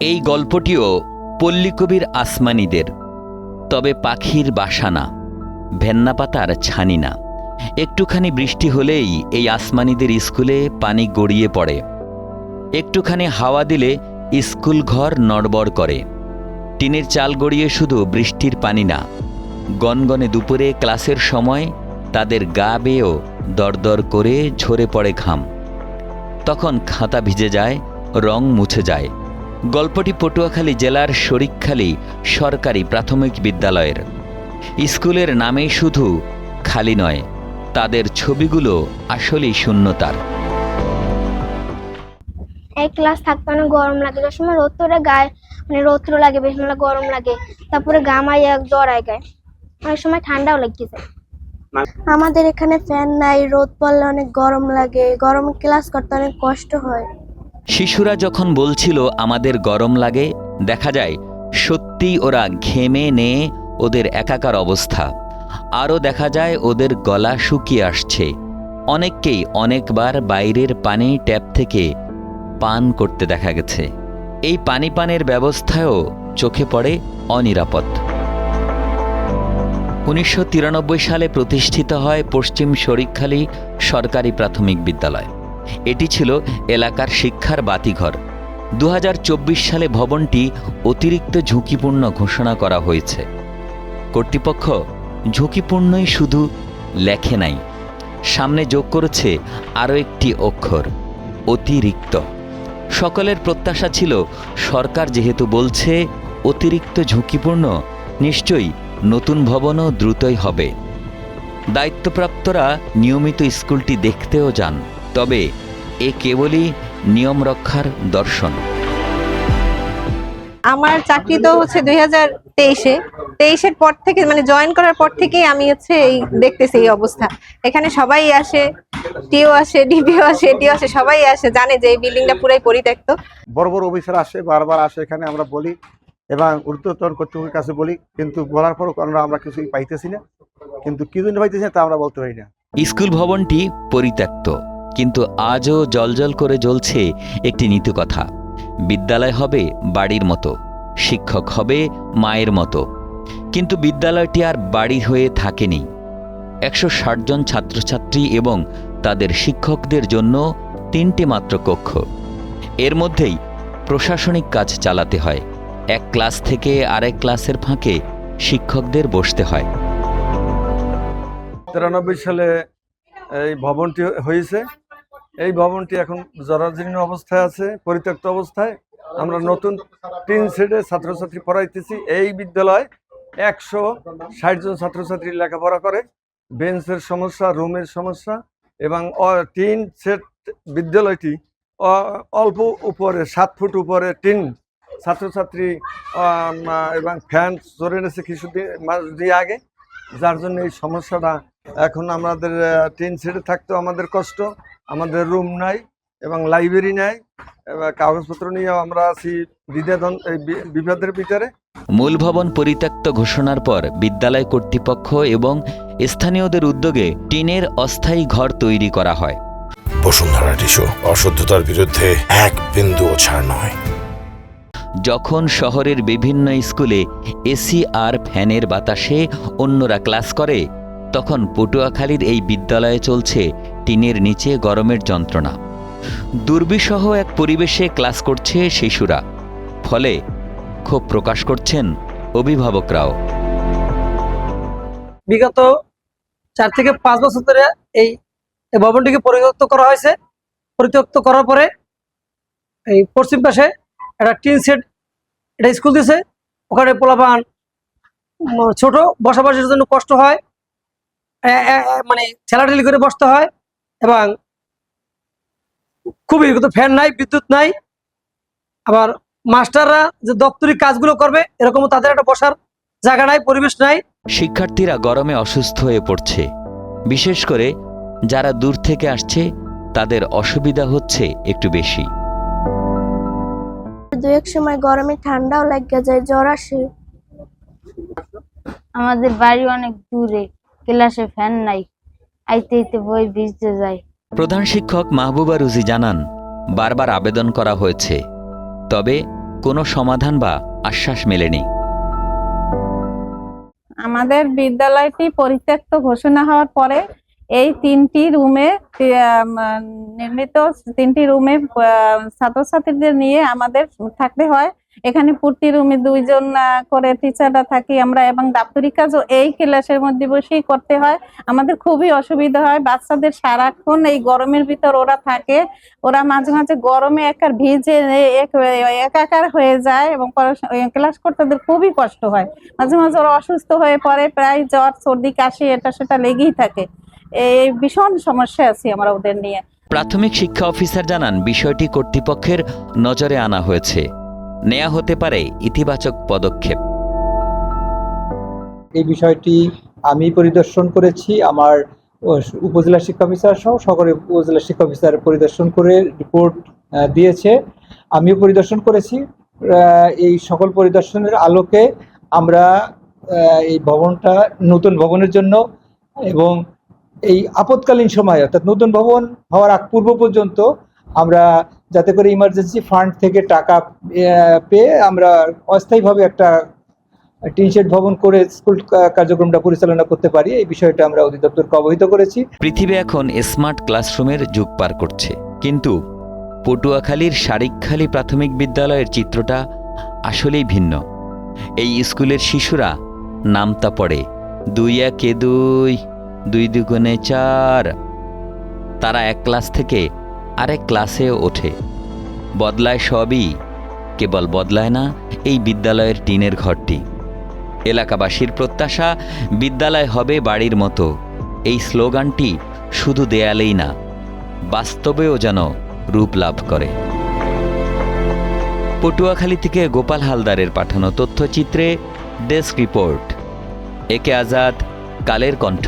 এই গল্পটিও পল্লীকবির আসমানীদের, তবে পাখির বাসা না, ভেন্না পাতার ছানি না। একটুখানি বৃষ্টি হলেই এই আসমানীদের স্কুলে পানি গড়িয়ে পড়ে। একটুখানি হাওয়া দিলে স্কুল ঘর নড়বড় করে। টিনের চাল গড়িয়ে শুধু বৃষ্টির পানি না, গনগনে দুপুরে ক্লাসের সময় তাদের গা বেয়েও দরদর করে ঝরে পড়ে ঘাম। তখন খাতা ভিজে যায়, রং মুছে যায়। গল্পটি পটুয়াখালী জেলার শরিকখালী সরকারি প্রাথমিক বিদ্যালয়ের। স্কুলের নামেই শুধু খালি নয়, তাদের ছবিগুলো আসলেই শূন্যতার। এই ক্লাস থাকতে অনেক গরম লাগে, যে সময় রোদ্রে গায়ে রৌদ্র লাগে, বেশ গরম লাগে, তারপরে গামায় জ্বর আয় গায়ে, অনেক সময় ঠান্ডাও লাগতেছে। আমাদের এখানে ফ্যান নাই, রোদ পড়লে অনেক গরম লাগে, গরমে ক্লাস করতে অনেক কষ্ট হয়। শিশুরা যখন বলছিল আমাদের গরম লাগে, দেখা যায় সত্যি ওরা ঘেমে নিয়ে ওদের একাকার অবস্থা। আরও দেখা যায় ওদের গলা শুকিয়ে আসছে। অনেককেই অনেকবার বাইরের পানি ট্যাপ থেকে পান করতে দেখা গেছে। এই পানি পানের ব্যবস্থাও চোখে পড়ে অনিরাপদ। 1993 সালে প্রতিষ্ঠিত হয় পশ্চিম শরিকখালী সরকারি প্রাথমিক বিদ্যালয়। এটি ছিল এলাকার শিক্ষার বাতিঘর। 2024 সালে ভবনটি অতিরিক্ত ঝুঁকিপূর্ণ ঘোষণা করা হয়েছে। কর্তৃপক্ষ ঝুঁকিপূর্ণই শুধু লেখে নাই, সামনে যোগ করেছে আরও একটি অক্ষর, অতিরিক্ত। সকলের প্রত্যাশা ছিল সরকার যেহেতু বলছে অতিরিক্ত ঝুঁকিপূর্ণ, নিশ্চয়ই নতুন ভবনও দ্রুতই হবে। দায়িত্বপ্রাপ্তরা নিয়মিত স্কুলটি দেখতেও যান, তবে এ কেবলই নিয়ম রক্ষার দর্শন। আমার চাকরি তো হচ্ছে 2023-এর পর থেকে, জয়েন করার পর থেকেই আমি এই দেখতেছি এই অবস্থা। এখানে সবাই আসে, টিও আসে, ডিপিও আসে, এটিও আসে, সবাই আসে, জানে যে এই বিল্ডিংটা পুরাই পরিত্যক্ত। বড় বড় অফিসার আসে, বারবার আসে, এখানে আমরা বলি এবং ঊর্ধ্বতন কর্তৃপক্ষের কাছে বলি, কিন্তু বলার পরও আমরা কিছুই পাইতেছি না। কিন্তু কি জন্য পাইতেছি না তা আমরা বলতে পারি না। স্কুল ভবনটি পরিত্যক্ত, কিন্তু আজও জলজল করে জ্বলছে একটি নীতি কথা। বিদ্যালয় হবে বাড়ির মতো, শিক্ষক হবে মায়ের মতো। কিন্তু বিদ্যালয়টি আর বাড়ি হয়ে থাকেনি। 160 জন ছাত্রছাত্রী এবং তাদের শিক্ষকদের জন্য 3টি মাত্র কক্ষ। এর মধ্যেই প্রশাসনিক কাজ চালাতে হয়। এক ক্লাস থেকে আরেক ক্লাসের ফাঁকে শিক্ষকদের বসতে হয়। 93 সালে এই ভবনটি হয়েছে। এই ভবনটি এখন জরাজীর্ণ অবস্থায় আছে, পরিত্যক্ত অবস্থায়। আমরা নতুন 3 সেটে ছাত্রছাত্রী পড়াইতেছি। এই বিদ্যালয় 160 জন ছাত্রছাত্রী লেখাপড়া করে। বেঞ্চের সমস্যা, রুমের সমস্যা, এবং 3 সেট বিদ্যালয়টি অল্প উপরে 7 ফুট উপরে 3 ছাত্রছাত্রী এবং ফ্যান চলে এনেছে কিছুদিন মাস দিয়ে আগে, যার জন্য এই সমস্যাটা। এখন আমাদের 3 সেটে থাকতেও আমাদের কষ্ট, আমাদের রুম নাই এবং লাইব্রেরি নাই, কাগজপত্র নিয়ে আমরা আছি বিবাদের ভিতরে। মূল ভবন পরিত্যক্ত ঘোষণার পর বিদ্যালয় কর্তৃপক্ষ এবং স্থানীয়দের উদ্যোগে টিনের অস্থায়ী ঘর তৈরি করা হয়। বসুন্ধরা টিস্যু, অশুদ্ধতার বিরুদ্ধে এক বিন্দুও ছাড় নয়। যখন শহরের বিভিন্ন স্কুলে এসি আর ফ্যানের বাতাসে অন্যরা ক্লাস করে, তখন পটুয়াখালীর এই বিদ্যালয়ে চলছে টিনের নিচে গরমের যন্ত্রণা। দুর্বিষহ এক পরিবেশে ক্লাস করছে শিশুরা, ফলে ক্ষোভ প্রকাশ করছেন অভিভাবকরাও। বিগত 4 থেকে 5 বছর ধরে এই ভবনটিকে পরিত্যক্ত করা হয়েছে। পরিত্যক্ত করার পরে এই পশ্চিম পাশে একটা টিন সেট এটা স্কুল দিয়েছে। ওখানে পোলাপান ছোট বসবাসের জন্য কষ্ট হয়, ঠেলাঠেলি করে বসতে হয়, এবং খুবই ফ্যান নাই, বিদ্যুৎ নাই। আবার মাস্টাররা যে দপ্তরিক কাজগুলো করবে, এরকম তাদের একটা বসার জায়গা নাই, পরিবেশ নাই। শিক্ষার্থীরা গরমে অসুস্থ হয়ে পড়ছে। বিশেষ করে যারা দূর থেকে আসছে, তাদের অসুবিধা হচ্ছে একটু বেশি। 2-1 সময় গরমে ঠান্ডাও লাগে যায়, জ্বর আসে। আমাদের বাড়ি অনেক দূরে, ক্লাসে ফ্যান নাই, আইতে আইতে বই ভিজতে যায়। প্রধান শিক্ষক মাহবুবা রুজি জানান, বারবার আবেদন করা হয়েছে, তবে কোনো সমাধান বা আশ্বাস মেলেনি। আমাদের বিদ্যালয়টি পরিত্যক্ত ঘোষণা হওয়ার পরে এই নির্মিত 3টি রুমে ছাত্রছাত্রীদের নিয়ে আমাদের থাকতে হয়। এখানে প্রতি রুমে 2 জন করে টিচাররা থাকি আমরা, এবং দাপ্তরিক কাজও এই ক্লাসের মধ্যে বসেই করতে হয়। আমাদের খুবই অসুবিধা হয়। বাচ্চাদের সারাক্ষণ এই গরমের ভিতর ওরা থাকে, ওরা মাঝে মাঝে গরমে ভিজে একাকার হয়ে যায় এবং ক্লাস করতে ওদের খুবই কষ্ট হয়। মাঝে মাঝে ওরা অসুস্থ হয়ে পড়ে, প্রায় জ্বর সর্দি কাশি এটা সেটা লেগেই থাকে। এই ভীষণ সমস্যা আছে আমরা ওদের নিয়ে। প্রাথমিক শিক্ষা অফিসার জানান, বিষয়টি কর্তৃপক্ষের নজরে আনা হয়েছে, নেওয়া হতে পারে ইতিবাচক পদক্ষেপ। এই বিষয়টি আমি পরিদর্শন করেছি, আমার উপজেলা শিক্ষা অফিসার সহ সকল উপজেলা শিক্ষা অফিসার পরিদর্শন করে রিপোর্ট দিয়েছে। আমিও পরিদর্শন করেছি। এই সকল পরিদর্শনের আলোকে আমরা এই ভবনটা নতুন ভবনের জন্য এবং এই আপৎকালীন সময় অর্থাৎ নতুন ভবন হওয়ার আগ পূর্ব পর্যন্ত আমরা যাতে করে ইমার্জেন্সি ফান্ড থেকে টাকা পেয়ে আমরা অস্থায়ীভাবে একটা টিন শেড ভবন করে স্কুল কার্যক্রমটা পরিচালনা করতে পারি, এই বিষয়টা আমরা অধিদপ্তরকে অবহিত করেছি। পৃথিবী এখন স্মার্ট ক্লাসরুমের যুগ পার করছে, কিন্তু পটুয়াখালীর শারিকখালী প্রাথমিক বিদ্যালয়ের চিত্রটা আসলেই ভিন্ন। এই স্কুলের শিশুরা নামতা পড়ে 2 একে 2, 2 দুগুণে 4। তারা এক ক্লাস থেকে আরেক ক্লাসে ওঠে। বদলায় সবই, কেবল বদলায় না এই বিদ্যালয়ের টিনের ঘরটি। এলাকাবাসীর প্রত্যাশা, বিদ্যালয় হবে বাড়ির মতো। এই স্লোগানটি শুধু দেয়ালেই না, বাস্তবেও যেন রূপ লাভ করে। পটুয়াখালী থেকে গোপাল হালদারের পাঠানো তথ্যচিত্রে ডেস্ক রিপোর্ট, একে আজাদ, কালের কণ্ঠ।